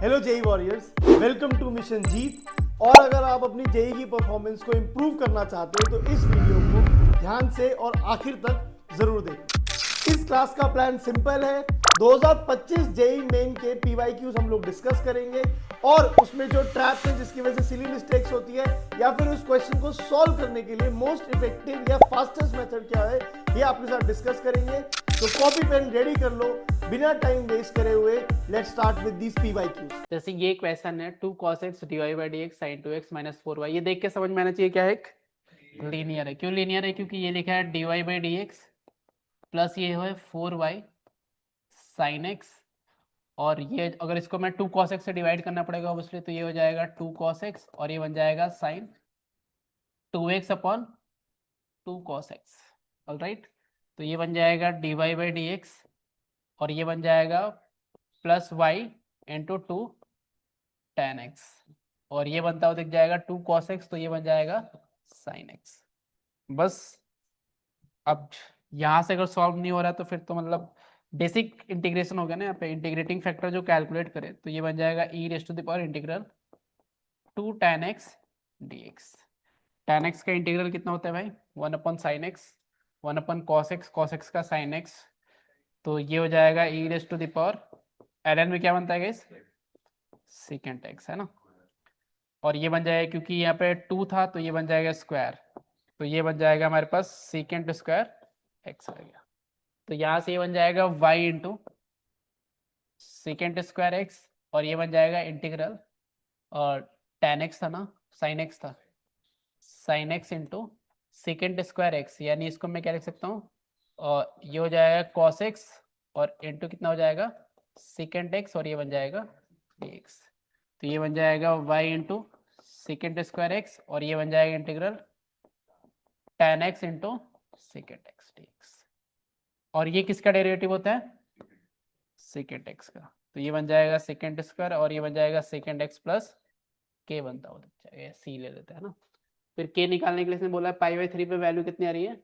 Hello JEE warriors, welcome to mission Jeet. और अगर आप अपनी जेई की परफॉर्मेंस को इम्प्रूव करना चाहते हो तो इस वीडियो को ध्यान से और आखिर तक जरूर देखें। इस क्लास का प्लान सिंपल है। 2025 जेई मेन के पीवाईक्यूज हम लोग डिस्कस करेंगे और उसमें जो ट्रैप्स है जिसकी वजह से सिली मिस्टेक्स होती है या फिर उस क्वेश्चन को सॉल्व करने के लिए मोस्ट इफेक्टिव या फास्टेस्ट मेथड क्या है ये आपके साथ डिस्कस करेंगे। तो कॉपी पेन रेडी कर लो, बिना टाइम वेस्ट करे हुए let's start with this PYQs. जैसे ये क्वेश्चन है 2 cos x dy by dx sin 2x minus 4y। ये देख के समझ में आना चाहिए क्या है, एक लीनियर है। क्यों लीनियर है? क्योंकि ये लिखा है dy by dx प्लस ये है 4y sin x, और ये अगर इसको मैं 2 cos x से डिवाइड करना पड़ेगा ऑब्वियसली, तो ये हो जाएगा 2 cos x और ये बन जाएगा sin 2x upon 2 cos x। All right, तो ये बन जाएगा dy by dx और ये बन जाएगा plus Y into 2 tan x, और ये बनता हुआ दिख जाएगा 2 cos x, तो ये बन जाएगा sin x। बस अब यहाँ से अगर सॉल्व नहीं हो रहा तो फिर तो मतलब बेसिक इंटीग्रेशन हो गया ना। यहाँ पे इंटीग्रेटिंग फैक्टर जो कैलकुलेट करे तो ये बन जाएगा e raise to the power integral 2 tan x dx। tan x का इंटीग्रल कितना होता है भाई? 1 upon sine x, 1 upon cos x, cos x का sin x, तो ये हो जाएगा e raise to the power ln में क्या बनता है गाइस? सेकेंड x है ना। और ये बन जाएगा क्योंकि यहाँ पे 2 था तो ये बन जाएगा स्क्वायर, तो ये बन जाएगा हमारे पास सेकेंड स्क्वायर एक्स आ गया। तो यहाँ से ये बन जाएगा y into second square x, और ये बन जाएगा इंटीग्रल, और tan x था ना, sin x था, sin x into second square x, यानी इसको मैं क्या लिख सकता हूँ, और ये हो जाएगा cos x और इंटू कितना हो जाएगा सेकेंड एक्स, और ये बन जाएगा dx। तो ये बन जाएगा y into second square x, और ये बन जाएगा integral tan x into second x dx। और ये किसका डेरिवेटिव होता है? सेकेंड एक्स का। तो ये बन जाएगा सेकेंड स्क्वायर और ये बन जाएगा सेकेंड एक्स प्लस के बनता हो जाएगा, सी ले लेते हैं ना। फिर के निकालने के लिए इसने बोला पाई बाई 3 पे वैल्यू कितनी आ रही है?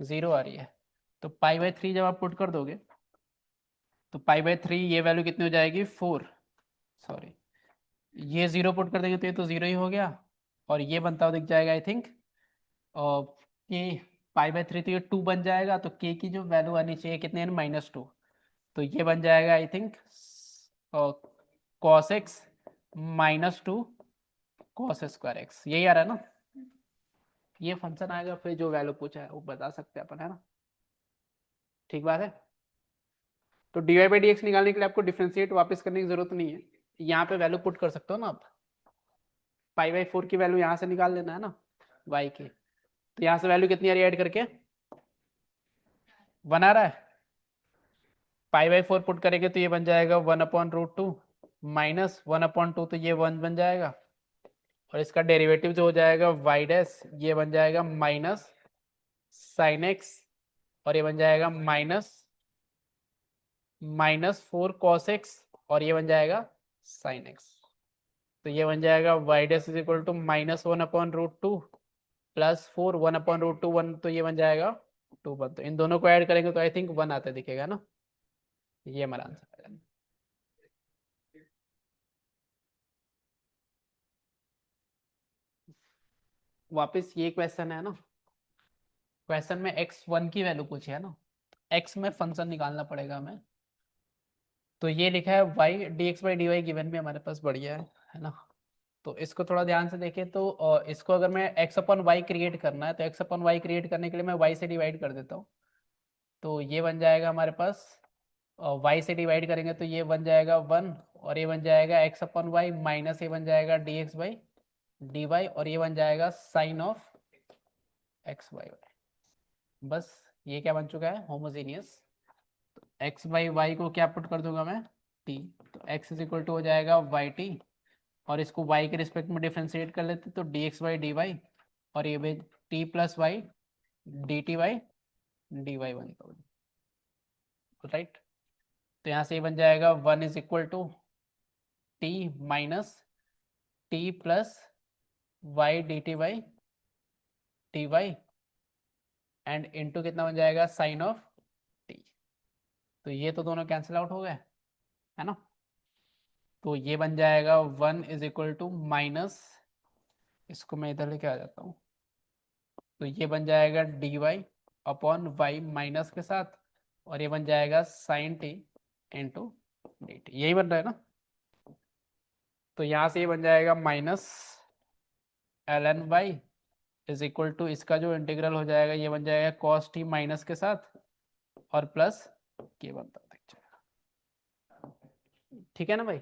0 आ रही है। तो पाई बाई 3 जब आप पुट कर दोगे तो पाई बाई 3 ये वैल्यू कितनी हो जाएगी? 4, सॉरी ये 0 पुट कर देंगे तो ये तो 0 ही हो गया, और ये बनता हुआ दिख जाएगा आई थिंक के पाई बाई 3, तो ये 2 बन जाएगा, तो के की जो वैल्यू आनी चाहिए कितने है? -2। तो ये बन जाएगा I think cos x -2 cos square x, यही आ रहा है ना। ये फंक्शन आएगा, फिर जो वैल्यू पूछा है वो बता सकते हैं अपन, है ना। ठीक बात है। तो dy बाई डी एक्स निकालने के लिए आपको डिफ्रेंशिएट वापस करने की जरूरत नहीं है, यहाँ पे वैल्यू पुट कर सकते हो ना आप। पाई बाई 4 की वैल्यू यहाँ से निकाल लेना है ना y की, तो यहाँ से वैल्यू कितनी आ रही है ऐड करके? 1 आ रहा है। पाई बाई 4 पुट करेंगे तो ये बन जाएगा 1/√2 माइनस 1/2, तो ये 1 बन जाएगा, और इसका डेरिवेटिव जो हो जाएगा y डैश, ये बन जाएगा माइनस साइन एक्स, और ये बन जाएगा -4 cos x, और ये बन जाएगा साइन एक्स। तो ये बन जाएगा y dash is equal to -1/√2 plus 4 1/√2 1, तो ये बन जाएगा 2 1। तो इन दोनों को ऐड करेंगे तो आई थिंक 1 आता दिखेगा ना। ये हमारा आंसर है। वापस ये क्वेश्चन है ना, क्वेश्चन में x1 की वैल्यू पूछी है ना, x में फंक्शन निकालना पड़ेगा हमें। तो ये लिखा है y dx by D Y given भी हमारे पास बढ़िया है ना। तो इसको थोड़ा ध्यान से देखें तो इसको अगर मैं x अपन y क्रिएट करना है तो x अपन y क्रिएट करने के लिए मैं y से डिवाइड कर देता हूँ। तो ये बन जाएगा हमारे पास y से डिवाइड करेंगे तो ये बन जाएगा 1, और ये बन जाएगा x अपन वाई माइनस ये बन जाएगा dx बाई डी वाई, और ये बन जाएगा sine of x by y. बस ये क्या बन चुका है? होमोजीनियस। एक्स बाई वाई को क्या पुट कर दूंगा मैं? टी। तो एक्स इज इक्वल टू हो जाएगा वाई टी, और इसको y के रिस्पेक्ट में डिफ्रेंशिएट कर लेते तो dx बाई डी वाई, और ये भी t plus Y D T by D Y बनता है, राइट। तो यहाँ से ये बन जाएगा 1 is equal to T minus T plus Y D T by T Y, and into कितना बन जाएगा? Sine of T. तो ये तो दोनों कैंसिल आउट हो गए, है ना। तो ये बन जाएगा 1 इज इक्वल टू माइनस, इसको मैं इधर लेके आ जाता हूँ, तो ये बन जाएगा dy अपॉन वाई माइनस के साथ, और ये बन जाएगा sine T into D T, यही बन रहा है ना। तो यहाँ से ये बन जाएगा minus L N Y is equal to, इसका जो इंटीग्रल हो जाएगा ये बन जाएगा कॉस टी माइनस के साथ और प्लस के बनता दिख जाएगा, ठीक है ना भाई।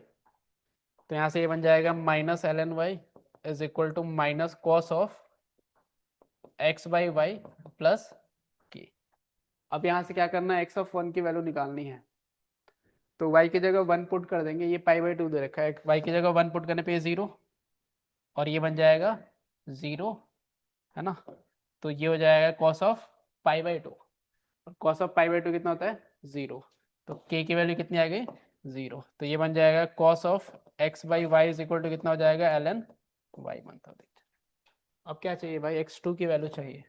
तो यहाँ से ये बन जाएगा minus L N Y is equal to minus cos of x by y plus K. अब यहाँ से क्या करना है, एक्स ऑफ 1 की वैल्यू निकालनी है, तो y की जगह 1 पुट कर देंगे, ये पाई बाई 2 दे रखा है, y की जगह 1 पुट करने पे 0 और ये बन जाएगा 0, है ना। तो ये हो जाएगा कॉस ऑफ पाई बाई 2, और कॉस ऑफ पाई बाई 2 कितना होता है 0, तो k की वैल्यू कितनी आ गई 0, तो ये बन जाएगा cos of x by Y is equal to कितना हो जाएगा एल एन वाई बनता है। अब क्या चाहिए भाई, x2 की वैल्यू चाहिए,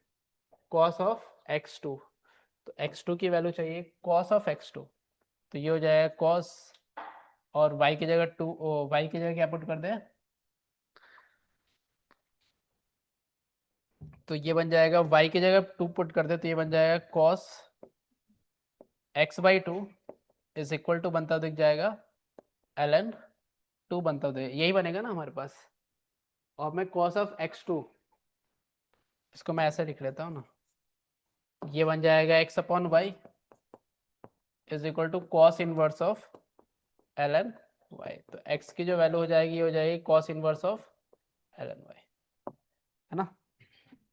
कॉस ऑफ x2, तो x2 की वैल्यू चाहिए कॉस ऑफ x2, तो ये हो जाएगा कॉस, और y की जगह 2, y की जगह क्या पुट कर दे, तो ये बन जाएगा y की जगह 2 पुट कर दे, तो ये बन जाएगा cos x by 2 is equal to बनता दिख जाएगा एल एन 2 बनता दे, यही बनेगा ना हमारे पास। और मैं कॉस ऑफ x2, इसको मैं ऐसे लिख लेता हूँ ना, ये बन जाएगा x upon Y is equal to cos inverse of L N Y, तो x की जो वैल्यू हो जाएगी ये हो जाएगी cos inverse of L N Y, है ना।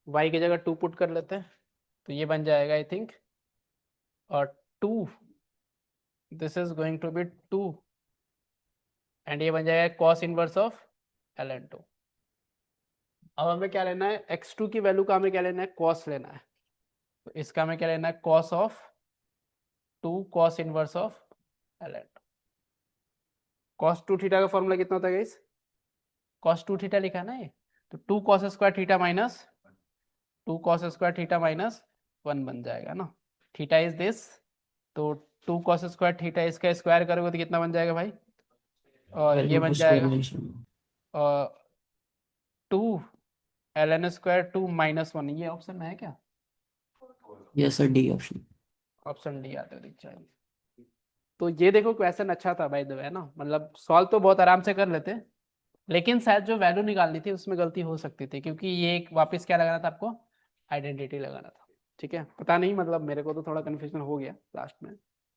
y की जगह 2 पुट कर लेते हैं, तो ये बन जाएगा आई थिंक, और 2, this is going to be 2, and ये बन जाएगा cos inverse of L N 2। अब हमें क्या लेना है, x2 की वैल्यू का हमें क्या लेना है, कॉस लेना है, तो इसका हमें क्या लेना है, cos of 2 cos inverse of L N. Cos 2 theta का फॉर्मूला कितना होता है गाइस, कॉस 2 थीटा लिखा है ना ये, तो 2 cos square theta minus 2 cos square theta minus 1 बन जाएगा ना, थीटा इज दिस, तो 2 कॉस स्क्वायर थीटा इसका स्क्वायर करोगे तो कितना बन जाएगा भाई, और ये बन जाएगा 2 एल एन स्क्वायर 2 माइनस 1, ये ऑप्शन में है क्या, yes sir, D option. Option D आते दिख जाएगा। तो ये देखो क्वेश्चन अच्छा था भाई, है ना, मतलब सॉल्व तो बहुत आराम से कर लेते, लेकिन शायद जो वैल्यू निकालनी थी उसमें गलती हो सकती थी, क्योंकि ये एक वापस क्या लगाना था आपको, आइडेंटिटी लगाना था, ठीक है। पता नहीं, मतलब मेरे को तो थोड़ा कन्फ्यूजन हो गया लास्ट में,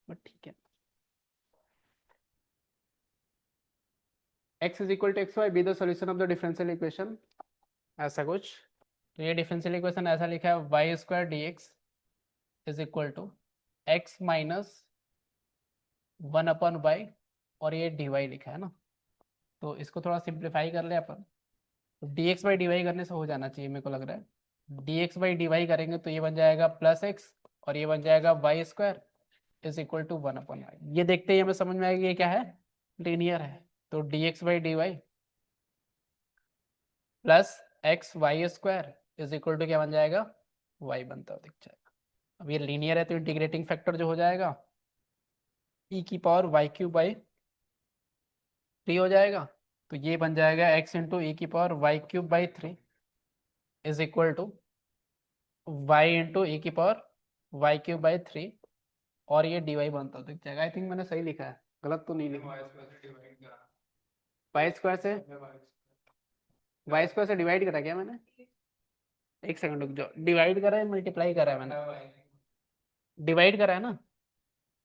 बट ठीक है। x is equal to X Y be the solution of the differential equation, ऐसा कुछ। तो ये डिफरेंशियल इक्वेशन ऐसा लिखा है, Y square D x is equal to X minus 1 upon Y, और ये डी वाई लिखा है ना, तो इसको थोड़ा सिंप्लीफाई कर ले अपन, तो D X by D Y करने से हो जाना चाहिए मेरे को लग रहा है। D X by D Y करेंगे तो ये बन जाएगा प्लस एक्स, और ये बन जाएगा Y square is equal to 1 upon Y. ये देखते ही हमें समझ में आएगा ये क्या है, लीनियर है, तो D X by D Y plus x Y square is equal to क्या बन जाएगा, वाई बनता दिख जाएगा। अब ये लीनियर है तो इंटीग्रेटिंग फैक्टर जो हो जाएगा ई की पावर वाई क्यूब बाई 3 हो जाएगा, तो ये बन जाएगा x इंटू ई की power y cube by 3 is equal to y into e की पावर वाई क्यूब बाई 3, और ये डी वाई बनता दिख जाएगा। आई थिंक मैंने सही लिखा है, गलत तो नहीं लिखा। वाई स्क्वायर से डिवाइड करा क्या मैंने, एक सेकंड रुक जाओ, डिवाइड करा है मल्टीप्लाई करा है मैंने, डिवाइड करा है ना,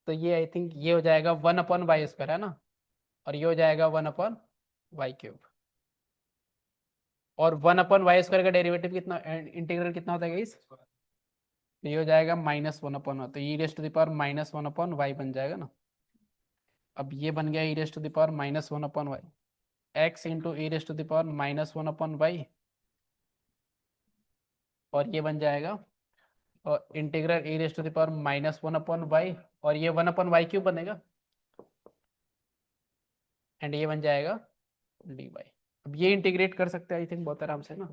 तो ये आई थिंक ये हो जाएगा 1 अपॉन वाई स्क्वायर, है ना, और ये हो जाएगा 1 अपॉन वाई क्यूब, और 1 अपॉन वाई स्क्वायर का डेरिवेटिव कितना, इंटीग्रल कितना होता है गाइस, तो ये हो जाएगा -1 अपॉन, तो e raised to the power -1 upon y बन जाएगा ना। अब ये बन गया e raised to the power -1 upon y, x into e raised to the power -1 upon Y, और ये बन जाएगा और integral e raised to the power -1 upon Y, और ये 1 अपॉन वाई क्यूब बनेगा, एंड ये बन जाएगा डी वाई। अब ये इंटीग्रेट कर सकते हैं आई थिंक बहुत आराम से ना,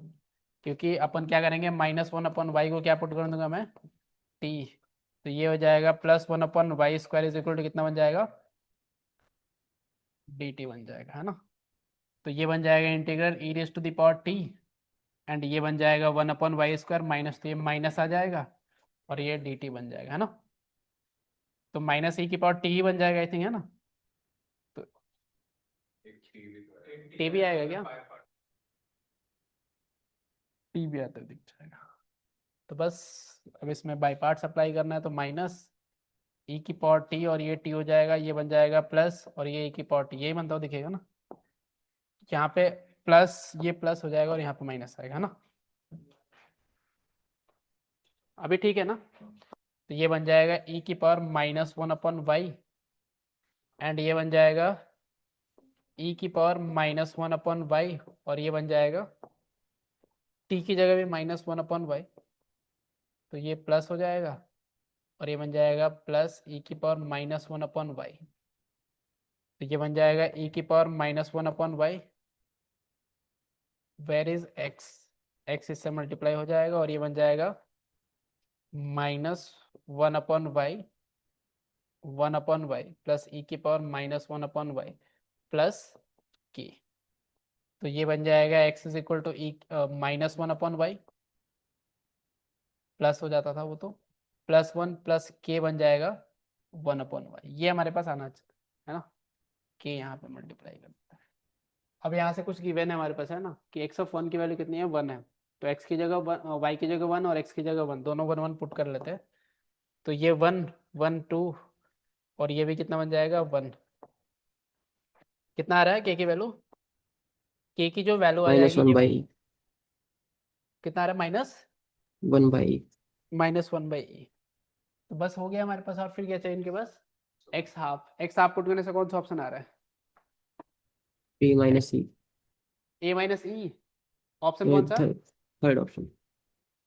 क्योंकि अपन क्या करेंगे, -1 अपॉन वाई को क्या पुट कर दूंगा मैं, टी, तो ये हो जाएगा +1 upon Y square is equal to कितना बन जाएगा, dt बन जाएगा, है ना। तो ये बन जाएगा integral E raise to the power T, and ये बन जाएगा 1/y² माइनस, तो ये माइनस आ जाएगा और ये dt बन जाएगा, है ना। तो माइनस ई की पावर टी ही बन जाएगा आई थिंक, है ना। तो टी भी आएगा क्या, टी भी आता है, दिख जाएगा। तो बस अब इसमें बाई पार्ट्स अप्लाई करना है, तो माइनस ई की पावर टी और ये टी हो जाएगा, ये बन जाएगा प्लस और ये ई की पावर टी, यही बनता हुआ दिखेगा ना। यहाँ पे प्लस, ये प्लस हो जाएगा और यहाँ पे माइनस आएगा, है ना। अभी ठीक है ना। तो ये बन जाएगा ई की पावर -1/y, एंड ये बन जाएगा ई की पावर -1/y, और ये बन जाएगा टी की जगह भी -1/y, तो ये प्लस हो जाएगा और ये बन जाएगा प्लस ई की पावर -1/y, तो ये बन जाएगा ई की power -1/y, where is X, X इससे मल्टीप्लाई हो जाएगा और ये बन जाएगा -1/y 1/y प्लस ई की पावर -1/y प्लस के। तो ये बन जाएगा x is equal to E -1/y, plus हो जाता था वो, तो +1 प्लस के बन जाएगा 1/y, ये हमारे पास आना चाहिए, है ना। के यहाँ पे मल्टीप्लाई करता है। अब यहाँ से कुछ गिवन है हमारे पास, है ना, कि x(1) की वैल्यू कितनी है, 1 है। तो x की जगह y की जगह 1 और x की जगह 1, दोनों 1 1 पुट कर लेते हैं। तो ये 1 1 2 और ये भी कितना बन जाएगा 1। कितना आ रहा है के की वैल्यू, के की जो वैल्यू आ जाएगी ये कितना आ रहा है, -1/e। तो बस हो गया हमारे पास। और फिर क्या चाहिए इनके पास, x हाफ पुट करने से कौन सा ऑप्शन आ रहा है, a minus e, a-e, option कौन सा, थर्ड ऑप्शन।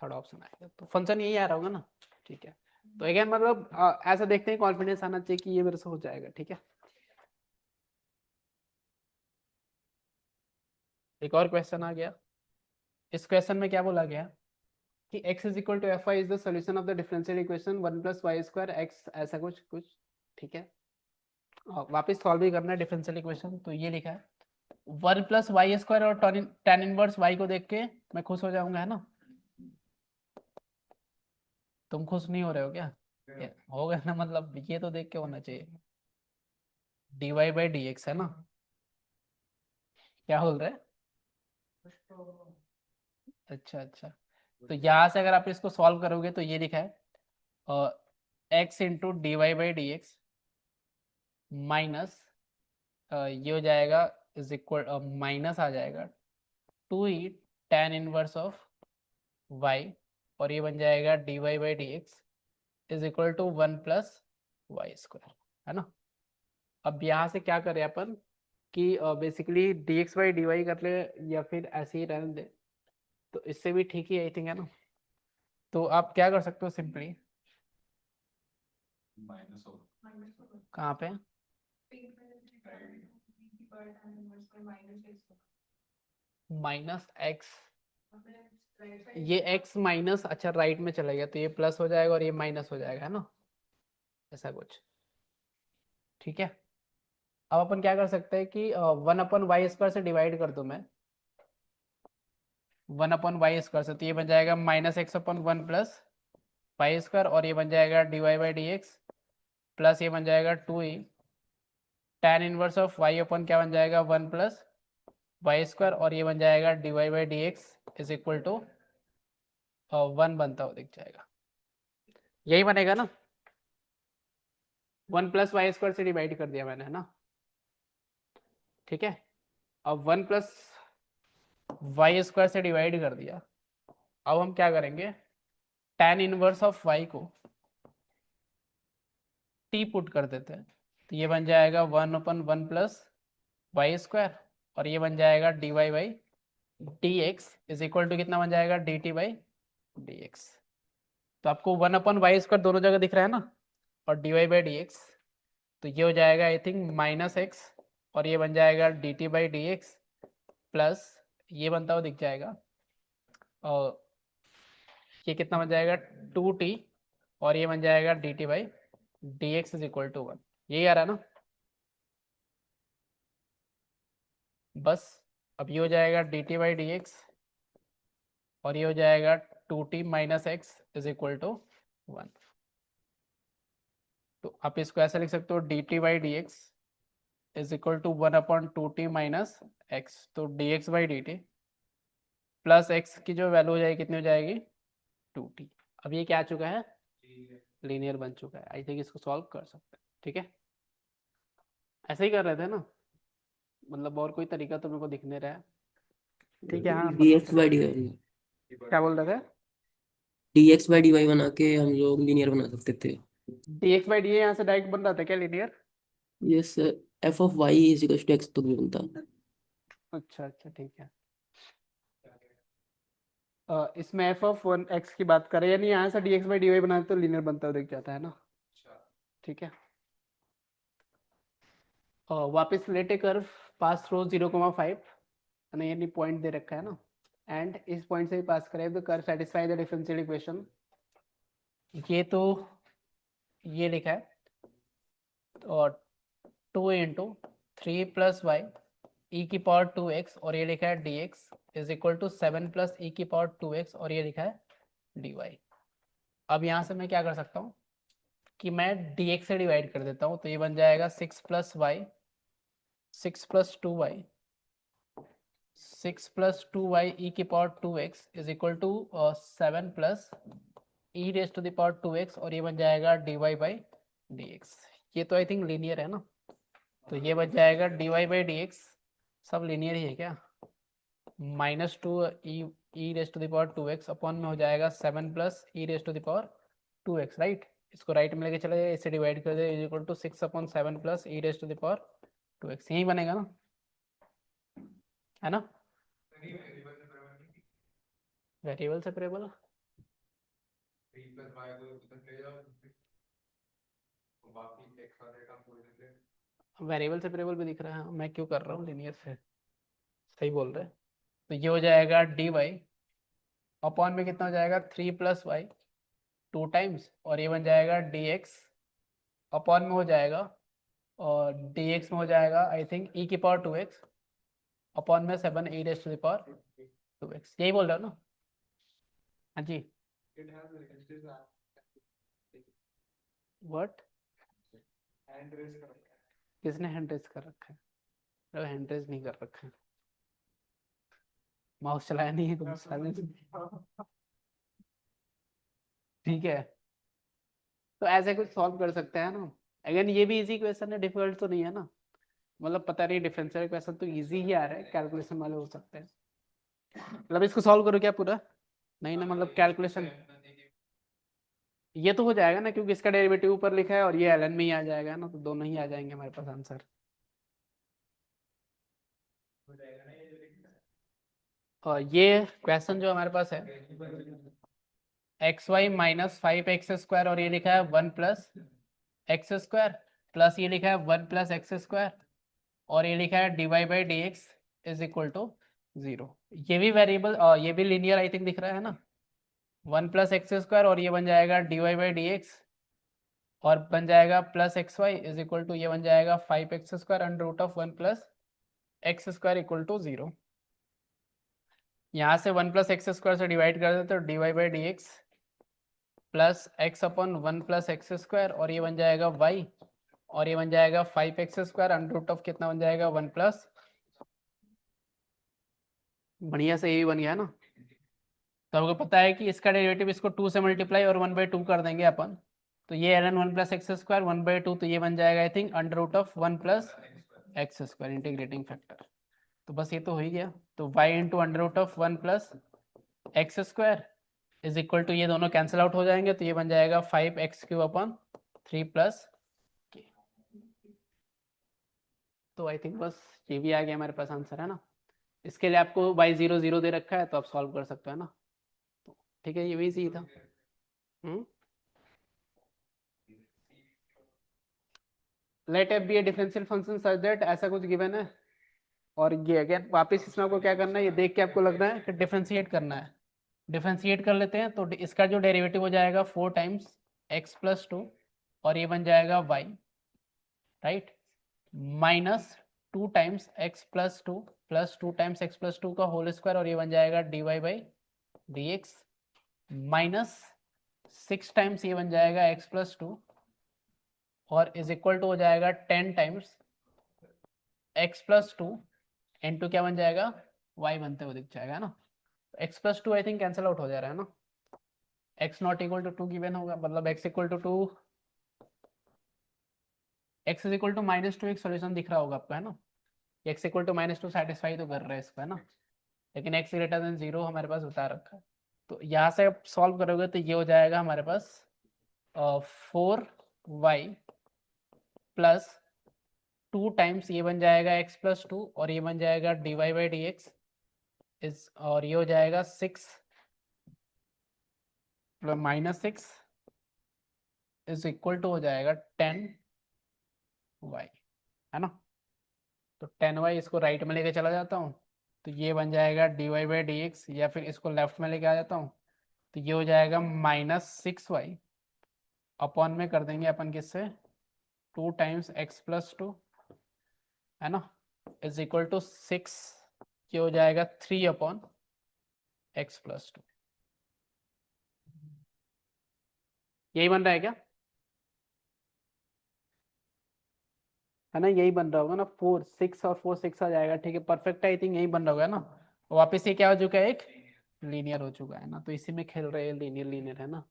थर्ड ऑप्शन आएगा, तो फंक्शन यही आ रहा होगा ना। ठीक है, तो अगेन मतलब ऐसा देखते हैं, कॉन्फिडेंस आना चाहिए कि ये मेरे से हो जाएगा। ठीक है, एक और क्वेश्चन आ गया। इस क्वेश्चन में क्या बोला गया कि x is equal to F Y is the solution of the differential equation 1+y² x, ऐसा कुछ कुछ। ठीक है, वापस सॉल्व भी करना है डिफरेंशियल इक्वेशन। तो ये लिखा है 1+y² और tan इनवर्स y को देख के मैं खुश हो जाऊंगा, है ना। तुम खुश नहीं हो रहे हो क्या, होगा ना, मतलब ये तो देख के होना चाहिए। dy/dx, है ना, क्या बोल रहे हैं। अच्छा अच्छा, तो यहाँ से अगर आप इसको सॉल्व करोगे तो ये लिखा है x इंटू dy/dx माइनस, ये हो जाएगा इज इक्वल, माइनस आ जाएगा 2e tan inverse of y, और ये बन जाएगा dy/dx is equal to 1+y², है ना। अब यहाँ से क्या करें अपन कि बेसिकली dx/dy कर ले या फिर ऐसे ही रहने दे, तो इससे भी ठीक ही आई थिंक, है ना। तो आप क्या कर सकते हो सिंपली, कहाँ पे, -x, ये x माइनस, अच्छा राइट में चला गया तो ये प्लस हो जाएगा और ये माइनस हो जाएगा, है ना, ऐसा कुछ। ठीक है, अब अपन क्या कर सकते हैं कि 1/y² से डिवाइड कर दूं मैं, 1/y² से, तो ये बन जाएगा -x/1 प्लस y², और ये बन जाएगा dy/dx प्लस ये बन जाएगा 2e tan inverse of y अपन क्या बन जाएगा 1+y², और ये बन जाएगा dy/dx इज इक्वल टू 1 बनता हो दिख जाएगा, यही बनेगा ना। 1+y² से डिवाइड कर दिया मैंने, है ना। ठीक है, अब 1+y² से डिवाइड कर दिया। अब हम क्या करेंगे, tan इनवर्स ऑफ y को t पुट कर देते हैं, तो ये बन जाएगा 1/1+y², और ये बन जाएगा dy/dx इज इक्वल टू कितना बन जाएगा dt/dx। तो आपको 1/y² दोनों जगह दिख रहा है ना, और dy/dx, तो ये हो जाएगा आई थिंक -x, और ये बन जाएगा dt/dx प्लस ये बनता हुआ दिख जाएगा, और ये कितना बन जाएगा 2t, और ये बन जाएगा dt/dx इज इक्वल टू 1, यही आ रहा है ना। बस अब ये हो जाएगा dt बाई डी एक्स और ये हो जाएगा 2t minus X is equal to 1। तो आप इसको ऐसा लिख सकते हो dt by D x is equal to 1/2t minus X. तो dx by D T plus X की जो वैल्यू हो जाएगी कितनी हो जाएगी 2t। अब ये क्या आ चुका है, लीनियर बन चुका है। आई थिंक इसको सॉल्व कर सकते हैं। ठीक है, ऐसे ही कर रहे थे ना, मतलब और कोई तरीका तो मेरे को दिख नहीं रहा है। ठीक है, हाँ dx by dy क्या बोल रहे थे? dx by dy बना के हम लोग लीनियर बना सकते थे। dx बाई डी यहाँ से डायरेक्ट बन रहा था क्या linear? Yes, f of y is equals to x तो नहीं बनता। अच्छा अच्छा ठीक है। इसमें एफ ऑफ 1x की बात करें, यानी यहाँ से dx बाई डी वाई बनाते तो लीनियर बनता हुआ दिख जाता है ना। ठीक है, वापस लेटे कर्व पास थ्रू 0,5 यानी पॉइंट दे रखा है ना, एंड इस पॉइंट से भी पास करें तो curve satisfy the differential equation. ये तो ये लिखा है, और 2 इंटू 3 प्लस वाई ई की पावर 2x और ये लिखा है dx is equal to 7 plus e की पावर 2x और ये लिखा है dy। अब यहाँ से मैं क्या कर सकता हूँ कि मैं dx से डिवाइड कर देता हूँ, तो ये बन जाएगा 6 plus Y 6 plus 2y 6 plus 2y E की power 2x is equal to 7 plus E raise to the power 2x और ये बन जाएगा dy बाई dx। ये तो आई थिंक लीनियर है ना, तो ये बन जाएगा dy बाई dx, सब लीनियर ही है क्या, minus 2 e raise to the power 2x upon में हो जाएगा 7 plus E raise to the power 2x, right. इसको राइट में लेके चले जाए, इसे डिवाइड कर दे, is equal to 6/7 plus E raise to the power 2x, यही बनेगा ना, है ना। वेरिएबल सेपरेबल वेरिएबल सेपरेबल भी दिख रहा है, मैं क्यों कर रहा हूँ लीनियर से, सही बोल रहे हैं। तो ये हो जाएगा dy अपॉन में कितना हो जाएगा 3 प्लस वाई 2 टाइम्स और ये बन जाएगा dx अपॉन में हो जाएगा, और dx में हो जाएगा आई थिंक e की पावर 2x अपॉन में 7 e raise to the power 2x, यही बोल रहे हो ना। हाँ जी, व्हाट किसने हैंड रेज कर रखा है? अरे हैंड रेज नहीं कर रखा है, माउस चलाया नहीं है तुम साले। ठीक है, तो ऐसे कुछ सॉल्व कर सकते हैं ना। अगेन ये भी इजी क्वेश्चन है, डिफिकल्ट तो नहीं है ना, मतलब पता नहीं डिफरेंशियल क्वेश्चन तो इजी ही आ रहा है, कैलकुलेशन वाले हो सकते हैं। मतलब इसको सॉल्व करो क्या पूरा, नहीं ना, मतलब कैलकुलेशन ये तो हो जाएगा ना, क्योंकि इसका डेरिवेटिव ऊपर लिखा है और ये ln में ही आ जाएगा ना, तो दोनों ही आ जाएंगे हमारे पास आंसर। और ये क्वेश्चन जो हमारे पास है एक्स वाई माइनस 5x² और ये लिखा है 1 प्लस एक्स स्क्वायर प्लस ये लिखा है 1 प्लस एक्स स्क्वायर और ये लिखा है dy by D x is equal to 0। ये भी वेरिएबल और ये भी लीनियर आई थिंक दिख रहा है ना, 1 प्लस एक्स स्क्वायर और ये बन जाएगा dy बाई डी एक्स और बन जाएगा plus x y is equal to ये बन जाएगा 5x² under root of 1 plus x square equal to 0। यहाँ से 1 प्लस एक्स स्क्वायर से डिवाइड कर देते तो dy by D x plus x upon 1 plus x square और ये बन जाएगा y और ये बन जाएगा 5x² अंडर रूट ऑफ कितना बन जाएगा 1 प्लस, बढ़िया से यही बन गया ना। तो आपको पता है कि इसका डेरिवेटिव इसको 2 से मल्टीप्लाई और 1/2 कर देंगे अपन, तो ये ln 1 प्लस एक्स स्क्वायर 1/2 तो ये बन जाएगा I think under root of 1 plus x square integrating factor. तो बस ये तो हो ही गया, तो y into under root of 1 plus x square is equal to ये दोनों कैंसिल आउट हो जाएंगे, तो ये बन जाएगा 5x³ अपॉन 3 प्लस k। तो आई थिंक बस ये भी आ गया हमारे पास आंसर, है ना। इसके लिए आपको y0 0 दे रखा है तो आप सॉल्व कर सकते हो ना, तो ठीक है, ये भी इजी था। Let f be a differential function such that, ऐसा कुछ गिवन है और ये अगेन वापस इसमें आपको क्या करना है, ये देख के आपको लगना है कि डिफरेंशिएट करना है, डिफरेंशिएट कर लेते हैं। तो इसका जो डेरिवेटिव हो जाएगा 4 टाइम्स x प्लस 2 और ये बन जाएगा y, right, minus 2 times x plus 2 plus 2 times x plus 2 का होल स्क्वायर और ये बन जाएगा dy by D x minus 6 times ये बन जाएगा एक्स प्लस 2 और इज इक्वल टू हो जाएगा 10 टाइम्स एक्स प्लस 2 इंटू क्या बन जाएगा y बनते हुए दिख जाएगा ना। X plus 2 I think cancel out हो जा रहा है ना, x not equal to 2 given होगा, मतलब x equal to 2, x is equal to -2 एक सोल्यूशन दिख रहा होगा आपको है ना, x इक्वल टू -2 सेटिस्फाई तो कर रहा है इसको है ना, लेकिन x ग्रेटर देन 0 हमारे पास बता रखा है। तो यहाँ से आप सॉल्व करोगे तो ये हो जाएगा हमारे पास 4y प्लस 2 टाइम्स ये बन जाएगा x प्लस 2 और ये बन जाएगा dy बाई डी एक्स इस, और ये हो जाएगा 6 -6 इज इक्वल टू हो जाएगा 10y है ना। तो 10y इसको राइट में लेके चला जाता हूँ तो ये बन जाएगा dy बाई डी एक्स, या फिर इसको लेफ्ट में लेके आ जाता हूँ तो ये हो जाएगा -6y अपॉन में कर देंगे अपन किससे 2 टाइम्स x प्लस 2 है ना इज इक्वल टू 6, ये हो जाएगा 3 अपॉन x प्लस 2। यही बन रहा है क्या, है ना, यही बन रहा होगा ना, 4 6 और 4 6 आ जाएगा, ठीक है परफेक्ट आई थिंक यही बन रहा होगा ना। वापस ये क्या हो चुका है, एक लीनियर हो चुका है ना, तो इसी में खेल रहे हैं, लीनियर लीनियर है ना।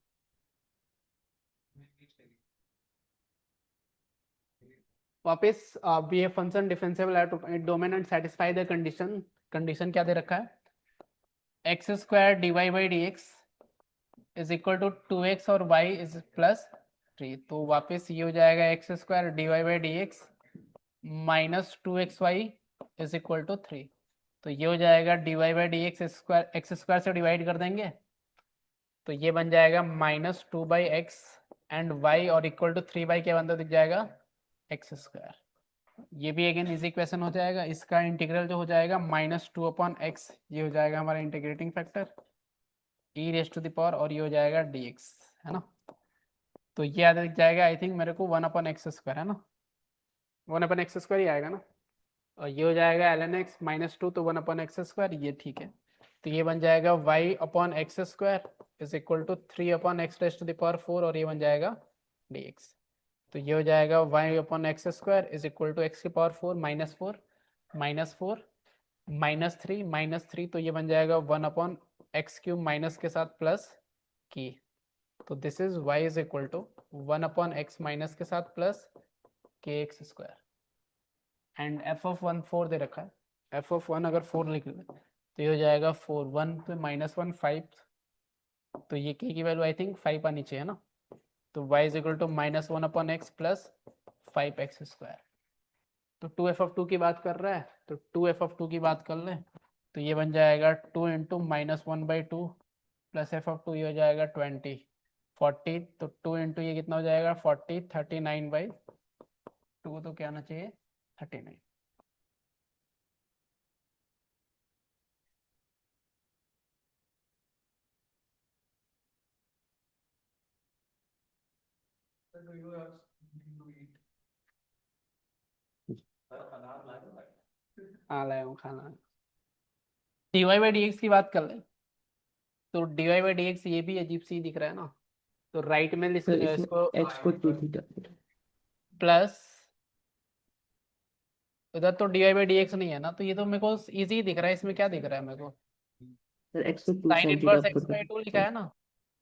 वापस अब ये फंक्शन डिफरेंशिएबल है to domain and satisfy the condition, condition क्या दे रखा है x square d y by D x is equal to 2x और y इज प्लस 3, तो वापस ये हो जाएगा x square d y by D x minus 2xy is equal to 3, तो ये हो जाएगा d y by D x square से डिवाइड कर देंगे तो ये बन जाएगा -2/x एंड y और इक्वल टू 3 क्या बनता दिख जाएगा एक्स स्क्वायर। ये भी अगेन इजी क्वेश्चन हो जाएगा, इसका इंटीग्रल जो हो जाएगा -2/x, ये हो जाएगा हमारा integrating factor e raise to the power और ये हो जाएगा dx है ना। तो ये आ जाएगा आई थिंक मेरे को 1/x स्क्वायर है ना, 1/x स्क्वायर ही आएगा ना, और ये हो जाएगा ln x -2 तो 1/x स्क्वायर, ये ठीक है। तो ये बन जाएगा y/x square is equal to 3/x raise to the power 4 और ये बन जाएगा dx। तो ये हो जाएगा y/x square is equal to x की पावर 4 -4 -3 तो ये बन जाएगा 1/x क्यूब माइनस के साथ प्लस की, तो this is y is equal to 1/x minus के साथ plus kx square and f(1) 4 दे रखा है, f(1) अगर 4 लिख ले तो ये हो जाएगा 4 1 पे -1 5, तो ये k की वैल्यू आई थिंक 5 आनी चाहिए ना, तो y is equal to -1/x plus 5x square. तो 2f(2) की बात कर रहा है तो 2f(2) की बात कर लें तो ये बन जाएगा 2 इंटू -1/2 प्लस f(2) ये हो जाएगा 20 40, तो 2 इंटू ये कितना हो जाएगा 40 39/2, तो क्या आना चाहिए 39। हाँ लाया हूँ खाना। dy बाई डी एक्स की बात कर ले तो dy बाई डी एक्स ये भी अजीब सी दिख रहा है ना, तो राइट में सर इसमें इसको x को 2 थीटा प्लस उधर तो dy बाई डी एक्स नहीं है ना, तो ये तो मेरे को इजी दिख रहा है, इसमें क्या दिख रहा है मेरे को सर x को 2 साइन sin थीटा इनवर्स ऊपर x बाई 2 लिखा कर, है ना,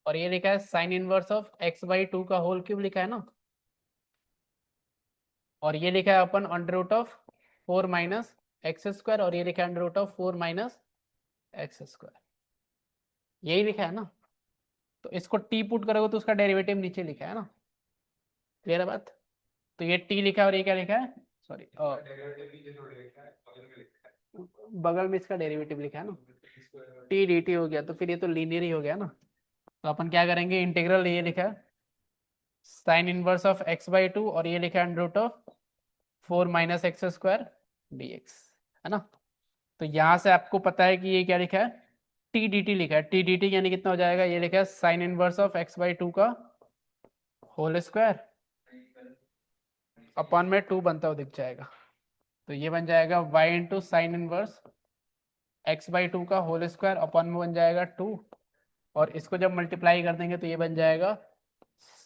और ये लिखा है sine inverse of x by 2 का होल क्यूब लिखा है ना, और ये लिखा है अपन under root of 4 minus x square और ये लिखा है under root of 4 minus x square, यही लिखा है ना। तो इसको t पुट करोगे तो उसका डेरिवेटिव नीचे लिखा है ना, क्लियर है बात। तो ये t लिखा है और ये क्या लिखा है, सॉरी बगल में इसका डेरिवेटिव लिखा है ना, t dt हो गया, तो फिर ये तो लीनियर ही हो गया ना। तो अपन क्या करेंगे, इंटीग्रल ये लिखा है sine inverse of x by 2 और ये लिखा है under root of 4 minus x square dx है ना। तो यहाँ से आपको पता है कि ये क्या लिखा है t dt लिखा है, t dt यानी कितना हो जाएगा, ये लिखा है sine inverse of x by 2 का होल स्क्वायर अपॉन में 2 बनता हुआ दिख जाएगा, तो ये बन जाएगा y into sine inverse x/2 का होल स्क्वायर अपॉन में बन जाएगा 2, और इसको जब मल्टीप्लाई कर देंगे तो ये बन जाएगा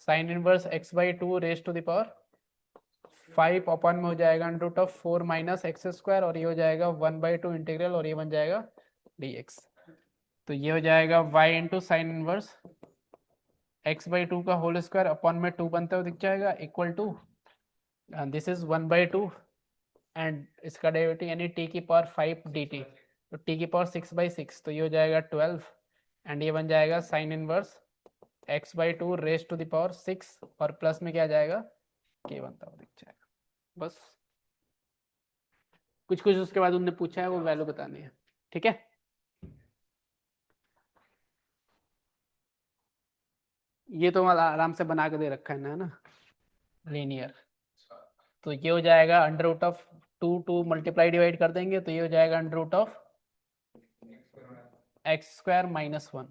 sine inverse x/2 raise to the power 5 upon में हो जाएगा under root of 4 minus x square, और ये हो जाएगा 1/2 इंटीग्रल, और ये बन जाएगा dx। तो ये हो जाएगा y into sine inverse x/2 का होल स्क्वायर अपॉन में 2 बनता हुआ दिख जाएगा equal to this is 1/2 and इसका डेरिवेटिव यानी t की पावर 5 dt, तो t की पावर 6/6, तो ये हो जाएगा 12 एंड ये बन जाएगा sine inverse x/2 raise to the power 6 और प्लस में क्या जाएगा k बनता हुआ दिख जाएगा। बस कुछ कुछ उसके बाद उन्होंने पूछा है वो वैल्यू बतानी है, ठीक है। ये तो आराम से बना के दे रखा है ना लीनियर। तो ये हो जाएगा under root of 2 multiply divide कर देंगे तो ये हो जाएगा under root of x square minus 1,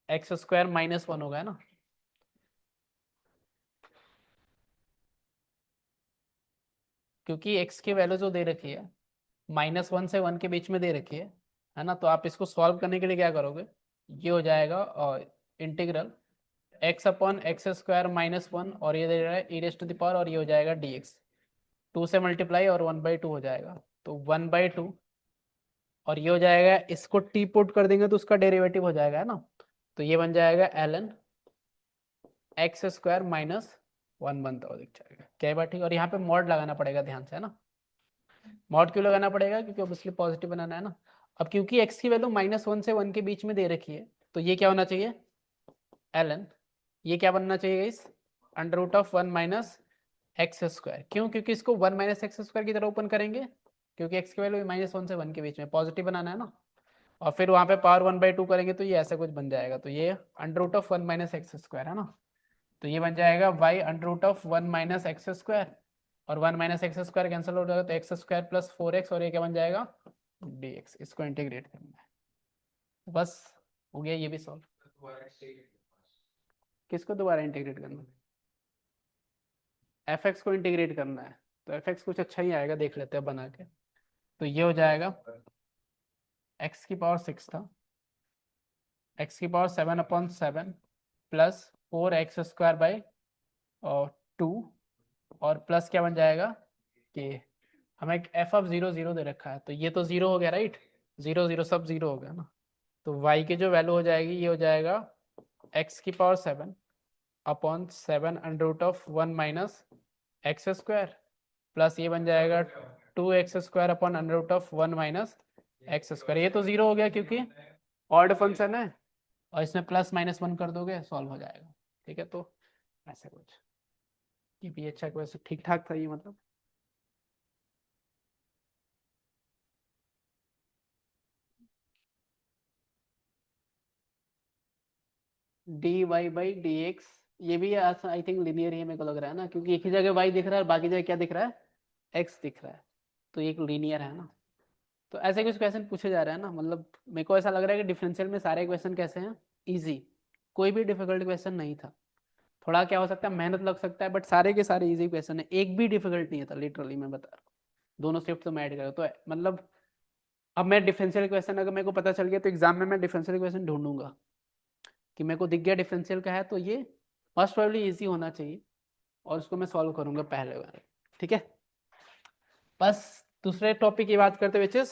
x square minus 1 होगा ना। क्योंकि x की वैल्यू जो दे रखी है -1 से 1 के बीच में दे रखी है ना, तो आप इसको सॉल्व करने के लिए क्या करोगे, ये हो जाएगा integral x upon x square minus 1 और ये दे रहा है e raise to the power और ये हो जाएगा dx, 2 से मल्टीप्लाई और 1/2 हो जाएगा, तो 1/2 और ये हो जाएगा, इसको t पुट कर देंगे तो उसका डेरिवेटिव हो जाएगा, है ना। तो ये बन जाएगा ln एक्स स्क्वायर माइनस 1 बनता हुआ दिख जाएगा, क्या बात ठीक। और यहाँ पे मॉड लगाना पड़ेगा ध्यान से, है ना। मॉड क्यों लगाना पड़ेगा, क्योंकि ऑब्वियसली पॉजिटिव बनाना है ना। अब क्योंकि x की वैल्यू -1 से 1 के बीच में दे रखी है तो ये क्या होना चाहिए ln, ये क्या बनना चाहिए इस under root of 1 minus x square. क्यों, क्योंकि इसको 1 माइनस एक्स स्क्वायर की तरह ओपन करेंगे क्योंकि x की वैल्यू -1 से 1 के बीच में पॉजिटिव बनाना है ना, और फिर वहाँ पे पावर 1/2 करेंगे तो ये ऐसा कुछ बन जाएगा, तो ये under root of 1 minus x square है ना। तो ये बन जाएगा y under root of 1 minus x square और 1 माइनस एक्स स्क्वायर कैंसिल हो जाएगा तो एक्स स्क्वायर प्लस 4x और ये क्या बन जाएगा dx। इसको इंटीग्रेट करना है, बस हो गया ये भी सॉल्व। किसको दोबारा इंटीग्रेट करना है, fx को इंटीग्रेट करना है, तो fx कुछ अच्छा ही आएगा, देख लेते हैं बना के। तो ये हो जाएगा x की पावर 6 था, x की power 7/7 plus 4x square by 2 और प्लस क्या बन जाएगा कि हमें एक f ऑफ 0 0 दे रखा है, तो ये तो 0 हो गया राइट, 0 0 सब 0 हो गया ना। तो y की जो वैल्यू हो जाएगी ये हो जाएगा x की power 7/7 under root of 1 minus x square plus ये बन जाएगा 2x square upon under root of 1 minus x square. ये तो 0 हो गया क्योंकि ऑड फंक्शन है और इसमें +-1 कर दोगे सॉल्व हो जाएगा, ठीक है। तो ऐसा कुछ ये भी अच्छा वैसे ठीक ठाक था ये, मतलब dy/dx ये भी आई थिंक लिनियर ही मेरे को लग रहा है ना, क्योंकि एक ही जगह y दिख रहा है और बाकी जगह क्या दिख रहा है x दिख रहा है, तो ये लिनियर है ना। तो ऐसे कुछ क्वेश्चन पूछे जा रहे हैं ना, मतलब मेरे को ऐसा लग रहा है कि डिफरेंशियल में सारे क्वेश्चन कैसे हैं, इजी, कोई भी डिफिकल्ट क्वेश्चन नहीं था। थोड़ा क्या हो सकता है मेहनत लग सकता है बट सारे के सारे इजी क्वेश्चन है, एक भी डिफिकल्ट नहीं था लिटरली, मैं बता रहा हूँ। दोनों शिफ्ट तो मैं ऐड करूँ तो मतलब अब मैं डिफरेंशियल क्वेश्चन अगर मेरे को पता चल गया तो एग्जाम में मैं डिफरेंशियल क्वेश्चन ढूंढूंगा कि मेरे को दिख गया डिफरेंशियल का है तो ये मोस्ट प्रोबेबली इजी होना चाहिए और उसको मैं सॉल्व करूंगा पहले बार, ठीक है। बस दूसरे टॉपिक की बात करते हुए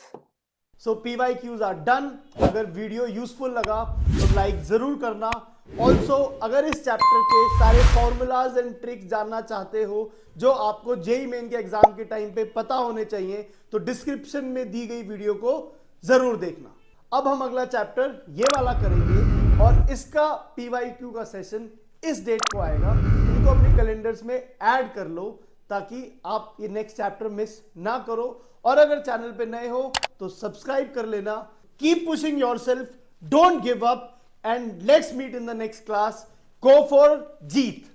सो PYQs आर डन। अगर वीडियो यूजफुल लगा तो लाइक जरूर करना। ऑल्सो अगर इस चैप्टर के सारे फॉर्मूलाज एंड ट्रिक्स जानना चाहते हो जो आपको जेईई मेन के एग्जाम के टाइम पे पता होने चाहिए तो डिस्क्रिप्शन में दी गई वीडियो को जरूर देखना। अब हम अगला चैप्टर ये वाला करेंगे और इसका PYQ का सेशन इस डेट को आएगा, इनको अपने कैलेंडर्स में ऐड कर लो ताकि आप ये नेक्स्ट चैप्टर मिस ना करो। और अगर चैनल पे नए हो तो सब्सक्राइब कर लेना। Keep pushing yourself, don't give up, and let's meet in the next class. Go for Jeet.